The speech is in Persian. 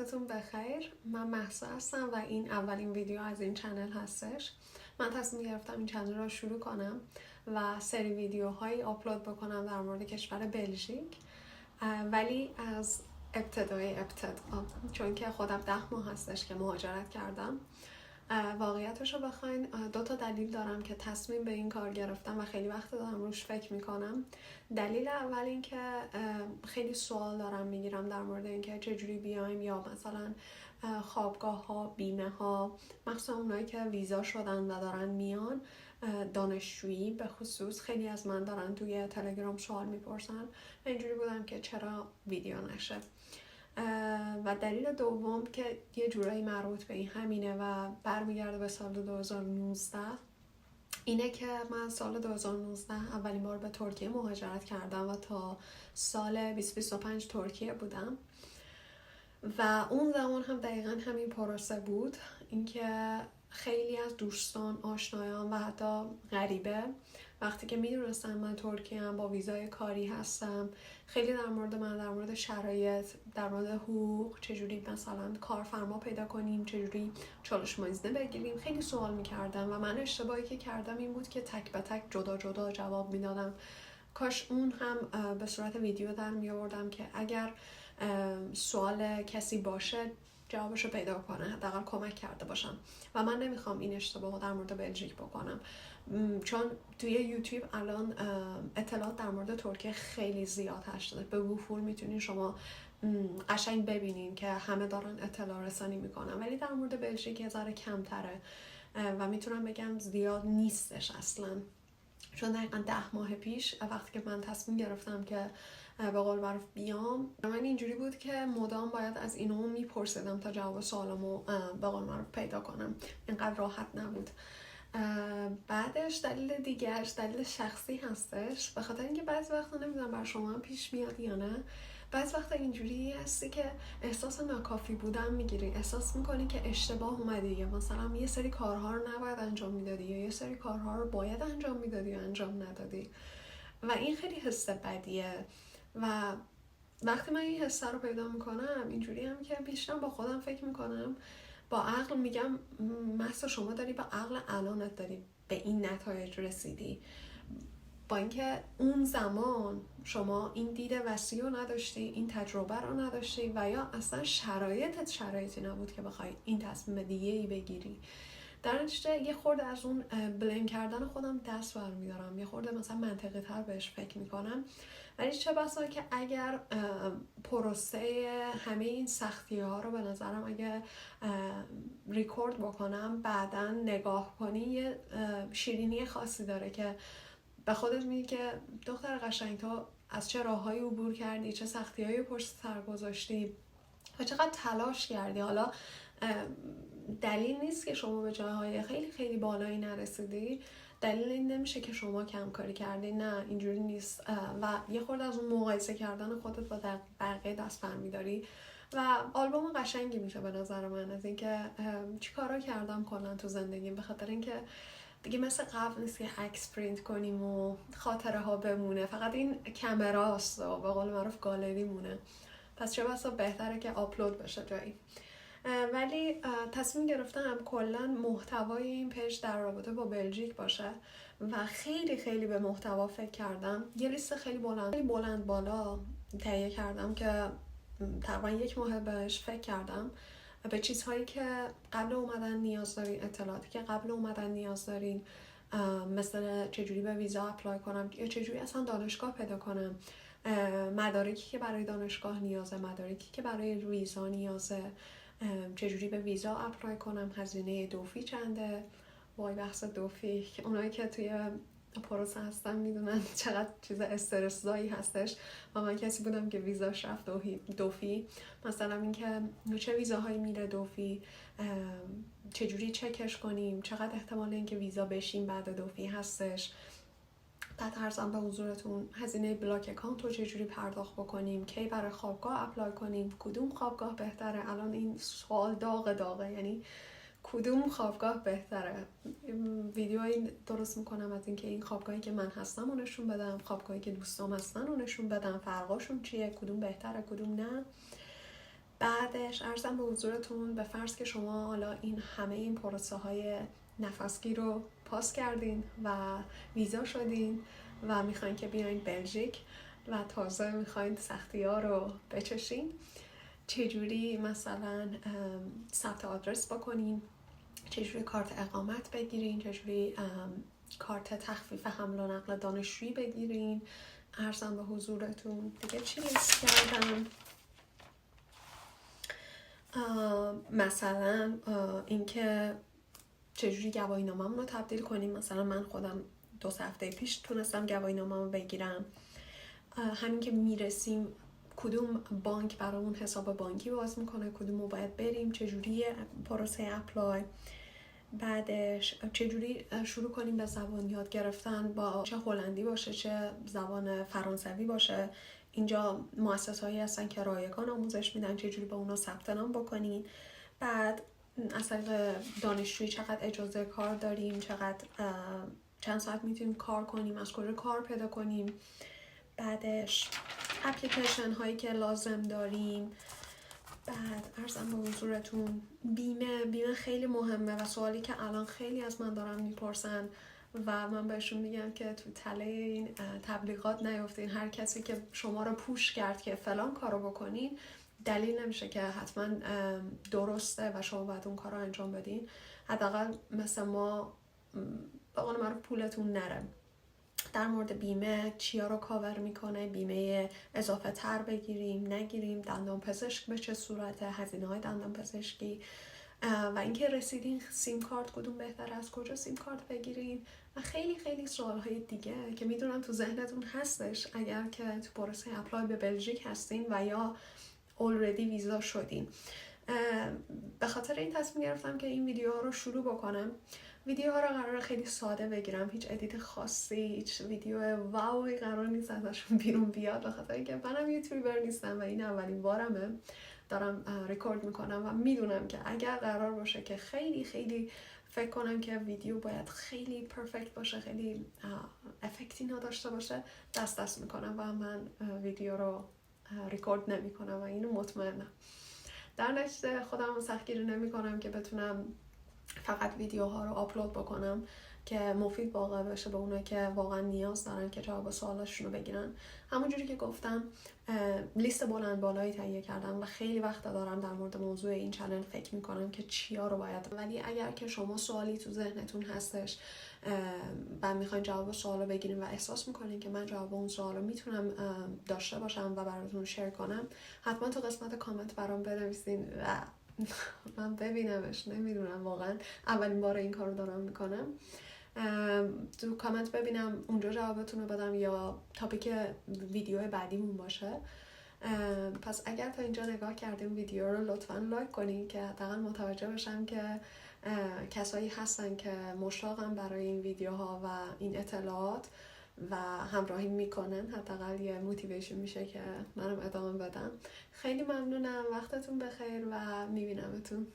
وقتتون بخیر. من مهسا هستم و این اولین ویدیو از این چنل هستش. من تصمیم گرفتم این چنل رو شروع کنم و سری ویدیوهایی آپلود بکنم در مورد کشور بلژیک، ولی از ابتدا چون که خودم 10 ماه هستش که مهاجرت کردم. واقعیتش رو بخواین 2 تا دلیل دارم که تصمیم به این کار گرفتم و خیلی وقت دارم روش فکر میکنم. دلیل اول این که خیلی سوال دارم میگیرم در مورد اینکه چجوری بیایم، یا مثلا خوابگاه ها، بیمه ها، مخصوصا اونایی که ویزا شدن و دارن میان، دانشجویی به خصوص خیلی از من دارن توی تلگرام سوال میپرسن و اینجوری بودم که چرا ویدیو نشه. و دلیل دوم که یه جورایی مربوط به این همینه و برمیگرده به سال 2019 اینه که من سال 2019 اولین بار به ترکیه مهاجرت کردم و تا سال 2025 ترکیه بودم و اون زمان هم دقیقا همین پروسه بود، اینکه خیلی از دوستان، آشنایان و حتی غریبه وقتی که میدونستن من ترکیه هم با ویزای کاری هستم، خیلی در مورد من، در مورد شرایط، در مورد حقوق، چجوری مثلا کارفرما پیدا کنیم، چجوری چالش مایزنه بگیریم، خیلی سوال میکردم و من اشتباهی که کردم این بود که تک به تک جدا جدا جواب میدادم. کاش اون هم به صورت ویدیو در میآوردم که اگر سوال کسی باشه جوابشو پیدا کنه، حداقل کمک کرده باشم. و من نمیخوام این اشتباهو در مورد بلژیک بکنم، چون توی یوتیوب الان اطلاعات در مورد ترکیه خیلی زیاد شده، به وفور میتونین شما قشنگ ببینین که همه دارن اطلاع رسانی میکنن، ولی در مورد بلژیک یه ذره کمتره و میتونم بگم زیاد نیستش اصلا. چون دقیقا 10 ماه پیش وقتی که من تصمیم گرفتم که به قول معروف بیام، من اینجوری بود که مدام باید از اینو میپرسیدم تا جواب سوالمو به قول معروف پیدا کنم، اینقدر راحت نبود. بعدش دلیل دیگرش دلیل شخصی هستش، به خاطر اینکه بعضی وقتا نمیدونم بر شما هم پیش میاد یا نه، بعضی وقتا اینجوری هستی که احساس ناکافی بودن میگیری، احساس میکنی که اشتباه اومدی، یا مثلا یه سری کارها رو نباید انجام میدادی یا یه سری کارها رو باید انجام میدادی و انجام ندادی و این خیلی حس بدیه. و وقتی من این حس رو پیدا میکنم اینجوری هم که بیشتر با خودم فکر میکنم، با عقل میگم مثلا شما داری با عقل الانت داری به این نتایج رسیدی، با اینکه اون زمان شما این دید وسیع رو نداشتی، این تجربه رو نداشتی و یا اصلا شرایطت شرایطی نبود که بخوای این تصمیم دیگه‌ای بگیری. در نتیجه یه خورده از اون بلیم کردن خودم دست برمیدارم، یه خورده مثلا منطقی تر بهش فکر میکنم، ولی چه بسا که اگر پروسه همه این سختی ها رو به نظرم اگه ریکورد بکنم بعداً نگاه کنی، یه شیرینی خاصی داره که به خودت میگی که دختر قشنگ تو از چه راههایی عبور کردی، چه سختی‌هایی پشت سر گذاشتی و چقدر تلاش کردی. حالا دلیل نیست که شما به جاهای خیلی خیلی بالایی نرسیدی، دلیل این نمیشه که شما کم کاری کردی، نه اینجوری نیست و یه خورده از اون مقایسه کردن خودت با بقیه دست برمیداری و آلبوم قشنگی میشه به نظر من از اینکه چی کارا کردم کلا تو زندگیم، به خاطر اینکه دیگه مثل قبل نیست که عکس پرینت کنیم و خاطره ها بمونه، فقط این کامراست و به قول معروف گالری مونه، پس چه بسا بهتره که آپلود بشه جایی. ولی تصمیم گرفتم کلا محتوای این پیج در رابطه با بلژیک باشه و خیلی خیلی به محتوا فکر کردم. یه لیست خیلی بلند بالا تهیه کردم که تقریبا 1 ماه بهش فکر کردم، به چیزهایی که قبل اومدن نیاز دارین، اطلاعاتی که قبل اومدن نیاز دارین، مثلا چجوری به ویزا اپلای کنم یا چجوری اصلا دانشگاه پیدا کنم، مدارکی که برای دانشگاه نیازه، مدارکی که برای ویزا نیازه، چجوری به ویزا اپلای کنم، هزینه دوفی چنده. وای بحث دوفی، اونایی که توی پروسه هستن میدونن چقدر چیز استرسزایی هستش و من کسی بودم که ویزاش رفت دوفی. مثلا اینکه چه ویزاهایی میره دوفی، چجوری چکش کنیم، چقدر احتمال اینکه ویزا بشیم بعد دوفی هستش، بعد ارزم به حضورتون هزینه بلاک اکانت رو چجوری پرداخت بکنیم، کی برای خوابگاه اپلای کنیم، کدوم خوابگاه بهتره. الان این سوال داغه، یعنی کدوم خوابگاه بهتره. ویدیویی درست میکنم از اینکه این خوابگاهی که من هستم رو نشون بدم، خوابگاهی که دوستام هستن رو نشون بدم، فرقاشون چیه، کدوم بهتره کدوم نه. بعدش عرضم به حضورتون به فرض که شما حالا همه این پروسه های نفسگیر رو پاس کردین و ویزا شدین و میخواین که بیاین بلژیک و تازه میخواین سختی ها رو بچشین، چجوری مثلا ثبت آدرس بکنین، چجوری کارت اقامت بگیرین، چجوری کارت تخفیف حمل و نقل دانشجویی بگیرین. عرضم به حضورتون دیگه چی لیست کردم، مثلا اینکه چجوری گواهینامه‌مون رو تبدیل کنیم. مثلا من خودم 2 هفته پیش تونستم گواهینامه‌مو بگیرم. همین که میرسیم کدوم بانک برامون حساب بانکی باز میکنه، کدوم رو باید بریم، چجوری پروسه اپلای، بعدش چجوری شروع کنیم به زبان یاد گرفتن، با چه هلندی باشه چه زبان فرانسوی باشه. اینجا مؤسسه‌هایی هستن که رایگان آموزش میدن، چجوری با اونا ثبت نام بکنین. بعد از طریق دانشجویی چقدر اجازه کار داریم، چند ساعت میتونیم کار کنیم، از کجا کار پیدا کنیم. بعدش اپلیکیشن هایی که لازم داریم. بعد عرضم به حضورتون بیمه خیلی مهمه و سوالی که الان خیلی از من دارن میپرسن و من بهشون میگم که تو تله این تبلیغات نیافتین. هر کسی که شما رو پوش کرد که فلان کارو بکنین دلیل نمیشه که حتما درسته و شما باید اون کار رو انجام بدین. حداقل مثل ما به قول معروف پولتون نره. در مورد بیمه چیا رو کاور میکنه، بیمه اضافه تر بگیریم نگیریم، دندان پزشک به چه صورته، هزینه های دندان پزشکی و اینکه رسیدین سیم کارت کدوم بهتر، از کجا سیم کارت بگیریم و خیلی خیلی سوال های دیگه که میدونم تو ذهنتون هستش اگر که تو پروسه اپلای به بلژیک هستین و یا already ویزا شدین. به خاطر این تصمیم گرفتم که این ویدیوها رو شروع بکنم. ویدیوها رو قراره خیلی ساده بگیرم، هیچ ادیت خاصی، هیچ ویدیو واوی قرار نیست ازشون بیرون بیاد، به خاطر اینکه منم یوتیوبر نیستم و این اولین بارمه دارم ریکورد میکنم و میدونم که اگر قرار باشه که خیلی خیلی فکر کنم که ویدیو باید خیلی پرفکت باشه، خیلی افکتی نداشته باشه، دست میکنم و من ویدیو رو ریکورد نمیکنم و اینو مطمئنم. در نتیجه خودم سختگیری نمیکنم که بتونم فقط ویدیوها رو آپلود بکنم که مفید واقع بشه به اونایی که واقعا نیاز دارن که جواب سوالاشون رو بگیرن. همونجوری که گفتم لیست بلند بالایی تهیه کردم و خیلی وقت دارم در مورد موضوع این چنل فکر میکنم که چیا رو باید، ولی اگر که شما سوالی تو ذهنتون هستش و میخواین جواب سوال رو بگیرین و احساس میکنین که من جواب اون سوال رو میتونم داشته باشم و براتون شیر کنم، حتما تو قسمت کامنت برام بنویسین و من ببینمش. نمیدونم، واقعا اولین بار این کار رو دارم میکنم. تو کامنت ببینم اونجا جوابتون رو بدم یا تاپیک ویدیو بعدیمون باشه. پس اگر تا اینجا نگاه کردیم ویدیو رو لطفاً لایک کنین که حداقل متوجه بشم که کسایی هستن که مشتاقن برای این ویدیوها و این اطلاعات و همراهی میکنن. حداقل یه موتیویشن میشه که منم ادامه بدم. خیلی ممنونم، وقتتون بخیر و میبینمتون.